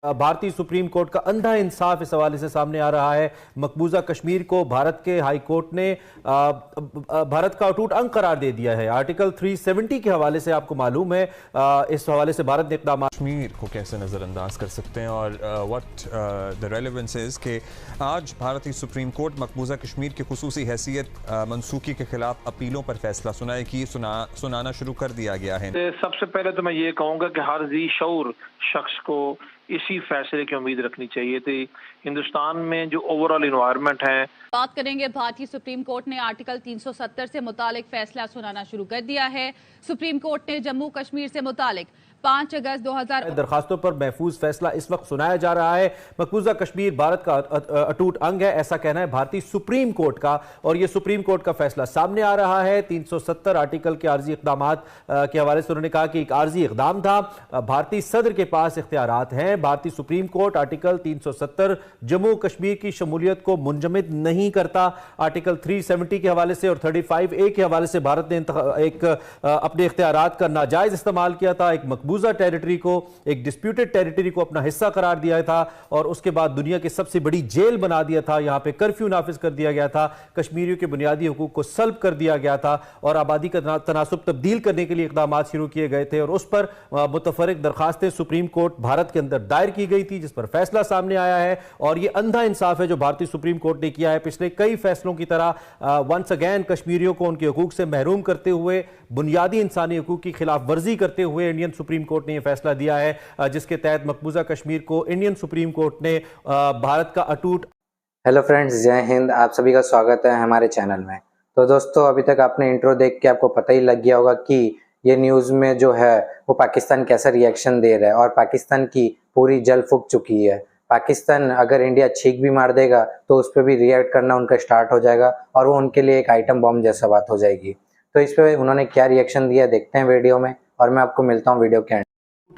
भारतीय supreme court का अंधा इंसाफ इस हवाले से सामने आ रहा है। मकबूजा कश्मीर को भारत के हाई कोर्ट ने भारत का अटूट अंग करार दे दिया है। आर्टिकल 370 के हवाले से आपको मालूम है, इस हवाले से भारत ने इक़दाम कश्मीर को कैसे नज़रअंदाज कर सकते हैं और व्हाट द रेलेवेंस इज़ कि आज भारतीय सुप्रीम कोर्ट मकबूजा कश्मीर की खुसूसी हैसियत मनसूखी के खिलाफ अपीलों पर फैसला सुनाना शुरू कर दिया गया है। सबसे पहले तो मैं ये कहूँगा कि हर जी शऊर शख्स को इसी फैसले की उम्मीद रखनी चाहिए थी। हिंदुस्तान में जो ओवरऑल इन्वायरमेंट है, बात करेंगे। भारतीय सुप्रीम कोर्ट ने आर्टिकल 370 से मुतालिक फैसला सुनाना शुरू कर दिया है। सुप्रीम कोर्ट ने जम्मू कश्मीर से मुतालिक 5 अगस्त 2000 दरखास्तों पर महफूज फैसला इस वक्त सुनाया जा रहा है। मकबूजा कश्मीर भारत का अटूट अंग है, ऐसा कहना है भारतीय सुप्रीम कोर्ट का, और ये सुप्रीम कोर्ट का फैसला सामने आ रहा है। 370 आर्टिकल के आर्जी इक़दामात के हवाले से उन्होंने कहा कि एक आर्जी इक़दाम था, भारतीय सदर के पास इख्तियारात हैं। भारतीय supreme court article 370 Jammu Kashmir की शमूलियत को मुंजमद नहीं करता। आर्टिकल 370 के हवाले से और 35A के हवाले से भारत ने एक अपने इख्तियारात का नाजायज इस्तेमाल किया था। एक मकबूजा टेरिटरी को, एक डिस्प्यूटेड टेरिटरी को अपना हिस्सा करार दिया था और उसके बाद दुनिया की सबसे बड़ी जेल बना दिया था। यहां पे कर्फ्यू नाफिज कर दिया गया था, कश्मीरियों के बुनियादी हुकूक को सल्ब कर दिया गया था और आबादी का तनासुब तब्दील करने के लिए इक़दामात शुरू किए गए थे। और उस पर मुतफरिक दरखास्तें सुप्रीम कोर्ट भारत के अंदर दायर की गई थी, जिस पर फैसला सामने आया है। और ये अंधा इंसाफ है जो भारतीय सुप्रीम कोर्ट ने किया है। पिछले कई फैसलों की तरह वंस अगेन कश्मीरियों को उनके हुकूक से महरूम करते हुए, बुनियादी इंसानी हुकूक की खिलाफ वर्जी करते हुए इंडियन सुप्रीम कोर्ट ने यह फैसला दिया है, जिसके तहत मकबूजा कश्मीर को इंडियन सुप्रीम कोर्ट ने भारत का अटूट। हेलो फ्रेंड्स, जय हिंद। आप सभी का स्वागत है हमारे चैनल में। तो दोस्तों, अभी तक आपने इंट्रो देख के आपको पता ही लग गया होगा कि ये न्यूज़ में जो है वो पाकिस्तान कैसा रिएक्शन दे रहा है और पाकिस्तान की पूरी जल फूक चुकी है। पाकिस्तान अगर इंडिया छींक भी मार देगा तो उस पर भी रिएक्ट करना उनका स्टार्ट हो जाएगा और वो उनके लिए एक आइटम बॉम्ब जैसा बात हो जाएगी। तो इस पर उन्होंने क्या रिएक्शन दिया देखते हैं वीडियो में, और मैं आपको मिलता हूँ वीडियो के एंड।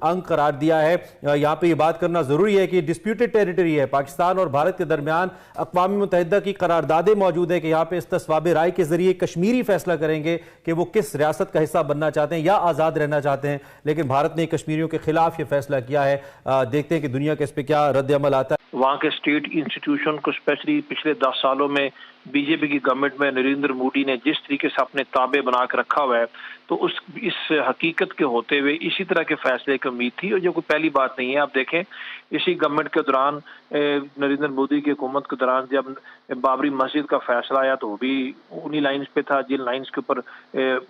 अंग करार दिया है। यहाँ पे ये बात करना जरूरी है कि डिस्प्यूटेड टेरिटरी है। पाकिस्तान और भारत के दरमियान अक़वाम मुत्तहिदा की करारदादें मौजूद है कि यहाँ पे इस्तिस्वाब राय के जरिए कश्मीरी फैसला करेंगे कि वो किस रियासत का हिस्सा बनना चाहते हैं या आज़ाद रहना चाहते हैं। लेकिन भारत ने कश्मीरियों के खिलाफ ये फैसला किया है। देखते हैं कि दुनिया का इस पर क्या रद्द अमल आता है। वहाँ के स्टेट इंस्टीट्यूशन को स्पेशली पिछले 10 सालों में बीजेपी की गवर्नमेंट में नरेंद्र मोदी ने जिस तरीके से अपने ताबे बना कर रखा हुआ है, तो इस हकीकत के होते हुए इसी तरह के फैसले की उम्मीद थी, और जो कोई पहली बात नहीं है। आप देखें, इसी गवर्नमेंट के दौरान, नरेंद्र मोदी की हुकूमत के दौरान जब बाबरी मस्जिद का फैसला आया तो वो भी उन्हीं लाइन्स पे था जिन लाइन्स के ऊपर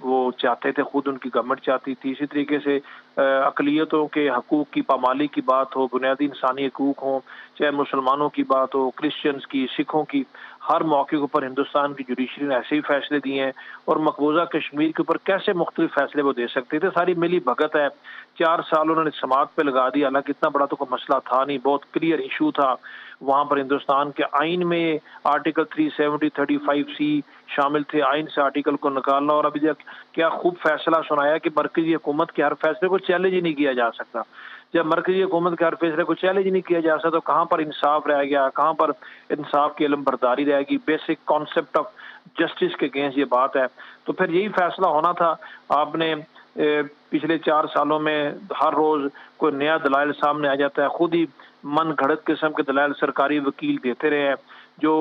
वो चाहते थे, खुद उनकी गवर्नमेंट चाहती थी। इसी तरीके से अक़लियतों के हकूक़ की पामाली की बात हो, बुनियादी इंसानी हकूक़ हो, चाहे मुसलमानों की बात हो, क्रिश्चियंस की, सिखों की, हर मौके के ऊपर हिंदुस्तान की जुडिशरी ने ऐसे ही फैसले दिए हैं। और मकबूजा कश्मीर के ऊपर कैसे मुख्तलिफ फैसले वो दे सकते थे। सारी मिली भगत है। 4 साल उन्होंने समात पे लगा दिया, हालांकि इतना बड़ा तो कोई मसला था नहीं, बहुत क्लियर इशू था। वहाँ पर हिंदुस्तान के आइन में आर्टिकल 370, 35C शामिल थे। आइन से आर्टिकल को निकालना, और अभी क्या खूब फैसला सुनाया कि मरकजी हुकूमत के हर फैसले को चैलेंज ही नहीं किया जा सकता। जब मरकजी हुकूमत के हर फैसले को चैलेंज नहीं किया जा सकता तो कहाँ पर इंसाफ रह गया, कहाँ पर इंसाफ की इल्म बर्दारी रहेगी। बेसिक कॉन्सेप्ट ऑफ जस्टिस के अगेंस्ट ये बात है। तो फिर यही फैसला होना था। आपने पिछले 4 सालों में हर रोज कोई नया दलाइल सामने आ जाता है, खुद ही मन घड़त किस्म के दलाइल सरकारी वकील देते रहे हैं। जो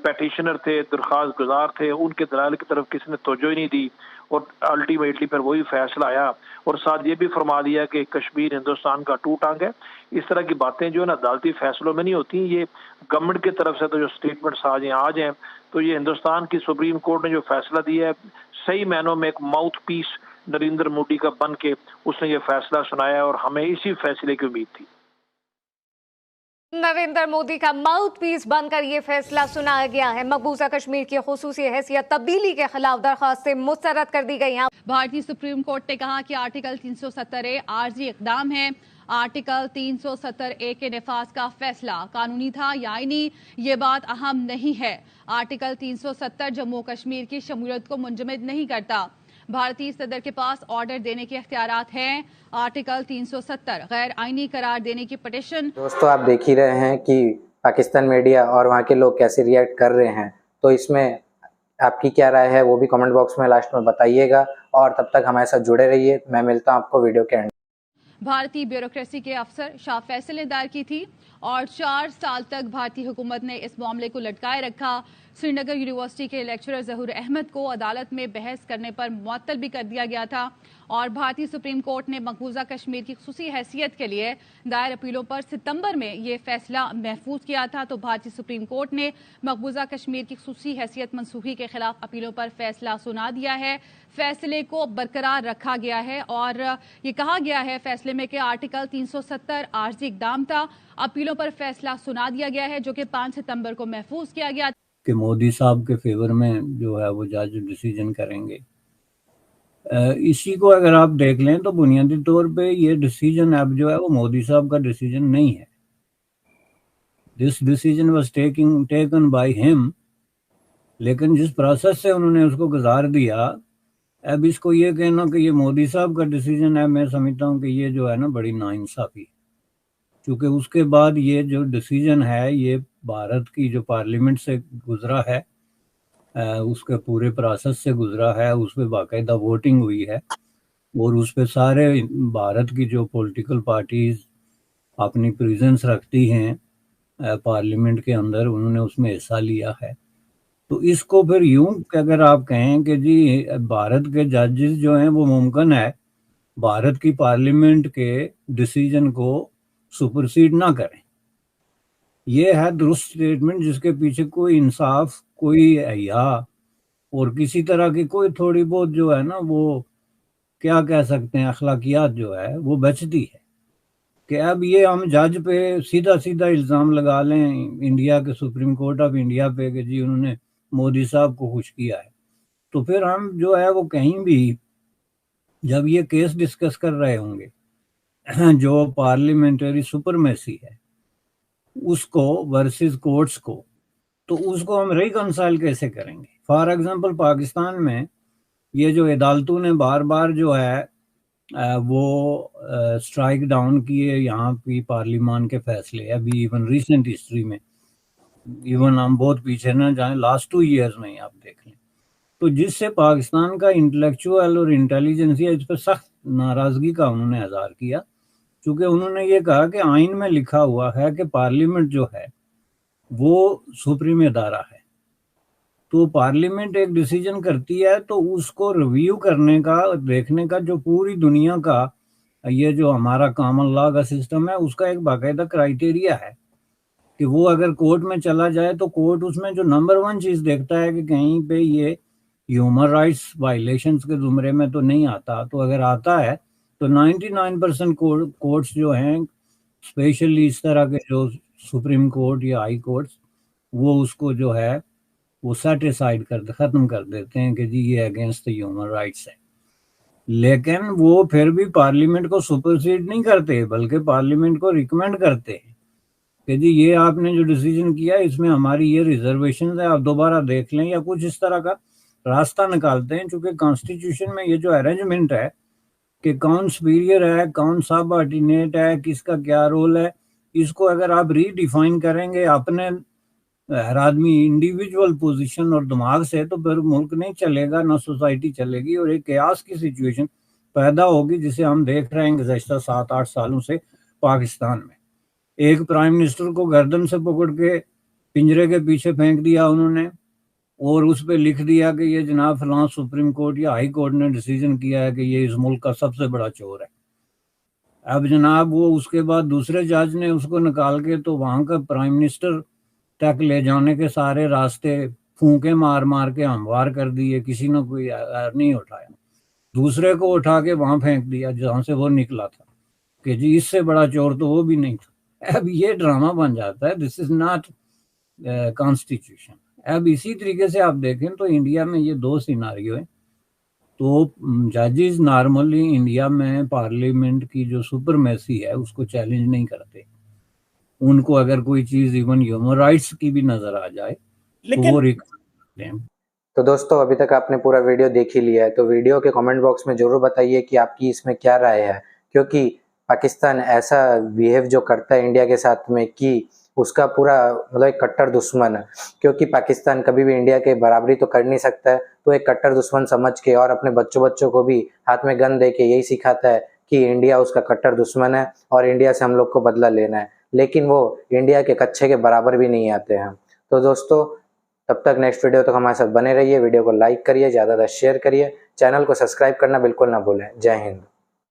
पेटिशनर थे, दरख्वास्त गुजार थे, उनके दलाइल की तरफ किसी ने तवज्जो ही नहीं दी, और अल्टीमेटली फिर वही फैसला आया। और साथ ये भी फरमा दिया कि कश्मीर हिंदुस्तान का टूट अंग है। इस तरह की बातें जो है ना अदालती फैसलों में नहीं होती, ये गवर्नमेंट की तरफ से तो जो स्टेटमेंट्स आ जाए, तो ये हिंदुस्तान की सुप्रीम कोर्ट ने जो फैसला दिया है, सही मायनों में एक माउथ पीस नरेंद्र मोदी का बन के उसने ये फैसला सुनाया, और हमें इसी फैसले की उम्मीद थी। नरेंद्र मोदी का माउथ पीस बनकर ये फैसला सुनाया गया है। मकबूजा कश्मीर की खुसूसी हैसियत तब्दीली के खिलाफ दरखास्तें मुस्तरद कर दी गई हैं। भारतीय सुप्रीम कोर्ट ने कहा कि आर्टिकल 370A आर्जी इक़दाम है। आर्टिकल 370A के निफाज का फैसला कानूनी था या नहीं, ये बात अहम नहीं है। आर्टिकल 370 जम्मू कश्मीर की शमूलियत को मुंजमद नहीं करता। भारतीय सदर के पास ऑर्डर देने के इख्तियारात हैं। आर्टिकल 370 गैर आईनी करार देने की पिटीशन। दोस्तों, आप देख ही रहे हैं कि पाकिस्तान मीडिया और वहाँ के लोग कैसे रिएक्ट कर रहे हैं। तो इसमें आपकी क्या राय है वो भी कमेंट बॉक्स में लास्ट में बताइएगा, और तब तक हमारे साथ जुड़े रहिए। मैं मिलता हूँ आपको वीडियो के एंड। भारतीय ब्यूरोक्रेसी के अफसर शाह फैसल ने दायर की थी और 4 साल तक भारतीय हुकूमत ने इस मामले को लटकाए रखा। श्रीनगर यूनिवर्सिटी के लेक्चरर जहूर अहमद को अदालत में बहस करने पर मुअत्तल भी कर दिया गया था और भारतीय सुप्रीम कोर्ट ने मकबूजा कश्मीर की खुसूसी हैसियत के लिए दायर अपीलों पर सितंबर में ये फैसला महफूज किया था। तो भारतीय सुप्रीम कोर्ट ने मकबूजा कश्मीर की खुसूसी हैसियत मनसूखी के खिलाफ अपीलों पर फैसला सुना दिया है। फैसले को बरकरार रखा गया है और ये कहा गया है फैसले में कि आर्टिकल 370 आर्जी इकदाम था। अपीलों पर फैसला सुना दिया गया है जो कि 5 सितंबर को महफूज किया गया कि मोदी साहब के फेवर में जो है वो जज डिसीजन करेंगे। इसी को अगर आप देख लें तो बुनियादी तौर पे ये डिसीजन अब जो है वो मोदी साहब का डिसीजन नहीं है। This decision was taken by him, लेकिन जिस प्रोसेस से उन्होंने उसको गुजार दिया, अब इसको ये कहना कि ये मोदी साहब का डिसीजन है, मैं समझता हूँ कि ये जो है ना बड़ी नाइंसाफी, क्योंकि उसके बाद ये जो डिसीजन है ये भारत की जो पार्लियामेंट से गुजरा है, उसके पूरे प्रोसेस से गुजरा है, उस पर बाकायदा वोटिंग हुई है और उस पर सारे भारत की जो पॉलिटिकल पार्टीज अपनी प्रेजेंस रखती हैं पार्लियामेंट के अंदर, उन्होंने उसमें हिस्सा लिया है। तो इसको फिर यूं कि अगर आप कहें कि जी भारत के जजेस जो हैं वो मुमकिन है भारत की पार्लियामेंट के डिसीजन को सुपरसीड ना करें, ये है दुरुस्त स्टेटमेंट जिसके पीछे कोई इंसाफ, कोई हया और किसी तरह की कोई थोड़ी बहुत जो है ना वो क्या कह सकते हैं अखलाकियात जो है वो बचती है कि अब ये हम जज पे सीधा सीधा इल्ज़ाम लगा लें इंडिया के सुप्रीम कोर्ट ऑफ इंडिया पे कि जी उन्होंने मोदी साहब को खुश किया है। तो फिर हम जो है वो कहीं भी जब ये केस डिस्कस कर रहे होंगे जो पार्लियामेंटरी सुपरमेसी है उसको वर्सेस कोर्ट्स को, तो उसको हम रिकंसाइल कैसे करेंगे। फॉर एग्जांपल पाकिस्तान में ये जो अदालतों ने बार बार जो है वो स्ट्राइक डाउन किए यहाँ की पार्लियामान के फैसले, अभी इवन रिसेंट हिस्ट्री में, इवन हम बहुत पीछे ना जाएं, लास्ट 2 ईयर्स में आप देख लें, तो जिससे पाकिस्तान का इंटेलेक्चुअल और इंटेलिजेंसिया इस पर सख्त नाराज़गी का उन्होंने इज़हार किया, क्योंकि उन्होंने ये कहा कि आइन में लिखा हुआ है कि पार्लियामेंट जो है वो सुप्रीम अदारा है, तो पार्लियामेंट एक डिसीजन करती है तो उसको रिव्यू करने का, देखने का जो पूरी दुनिया का ये जो हमारा कॉमन लॉ का सिस्टम है उसका एक बाकायदा क्राइटेरिया है कि वो अगर कोर्ट में चला जाए तो कोर्ट उसमें जो नंबर 1 चीज़ देखता है कि कहीं पे ये ह्यूमन राइट्स वायलेशंस के जुमरे में तो नहीं आता, तो अगर आता है तो 99% कोर्ट्स जो हैं स्पेशली इस तरह के जो सुप्रीम कोर्ट या हाई कोर्ट्स वो उसको जो है वो सेटिसाइड ख़त्म कर देते हैं कि जी ये अगेंस्ट द ह्यूमन राइट्स है। लेकिन वो फिर भी पार्लियामेंट को सुपरसीड नहीं करते बल्कि पार्लियामेंट को रिकमेंड करते हैं कि जी ये आपने जो डिसीजन किया इसमें हमारी ये रिजर्वेशन है, आप दोबारा देख लें, या कुछ इस तरह का रास्ता निकालते हैं। चूँकि कॉन्स्टिट्यूशन में ये जो अरेंजमेंट है कि कौन सुपीरियर है, कौन सबऑर्डिनेट है, किसका क्या रोल है, इसको अगर आप रीडिफाइन करेंगे अपने हर आदमी इंडिविजुअल पोजीशन और दिमाग से, तो फिर मुल्क नहीं चलेगा, ना सोसाइटी चलेगी और एक कयास की सिचुएशन पैदा होगी जिसे हम देख रहे हैं गुज़श्ता 7-8 सालों से पाकिस्तान में। एक प्राइम मिनिस्टर को गर्दन से पकड़ के पिंजरे के पीछे फेंक दिया उन्होंने और उस पर लिख दिया कि ये जनाब फलां सुप्रीम कोर्ट या हाई कोर्ट ने डिसीजन किया है कि ये इस मुल्क का सबसे बड़ा चोर है। अब जनाब वो उसके बाद दूसरे जज ने उसको निकाल के तो वहाँ का प्राइम मिनिस्टर तक ले जाने के सारे रास्ते फूंके मार मार के हमवार कर दिए, किसी ने कोई नहीं उठाया, दूसरे को उठा के वहाँ फेंक दिया जहाँ से वो निकला था कि जी इससे बड़ा चोर तो वो भी नहीं था। अब ये ड्रामा बन जाता है, दिस इज नॉट कॉन्स्टिट्यूशन। अब इसी तरीके से आप देखें तो इंडिया में ये 2 सिनारियो है। तो जजेस नॉर्मली इंडिया में पार्लियामेंट की जो सुपरमेसी है उसको चैलेंज नहीं करते, उनको अगर कोई चीज इवन ह्यूमन राइट्स की भी नजर आ जाए तो वो करते हैं। तो दोस्तों अभी तक आपने पूरा वीडियो देख ही लिया है, तो वीडियो के कमेंट बॉक्स में जरूर बताइए कि आपकी इसमें क्या राय है, क्योंकि पाकिस्तान ऐसा बिहेव जो करता है इंडिया के साथ में कि उसका पूरा मतलब एक कट्टर दुश्मन है, क्योंकि पाकिस्तान कभी भी इंडिया के बराबरी तो कर नहीं सकता है, तो एक कट्टर दुश्मन समझ के और अपने बच्चों को भी हाथ में गन दे के यही सिखाता है कि इंडिया उसका कट्टर दुश्मन है और इंडिया से हम लोग को बदला लेना है, लेकिन वो इंडिया के कच्चे के बराबर भी नहीं आते हैं। तो दोस्तों तब तक नेक्स्ट वीडियो तक हमारे साथ बने रहिए, वीडियो को लाइक करिए, ज़्यादा शेयर करिए, चैनल को सब्सक्राइब करना बिल्कुल ना भूलें। जय हिंद।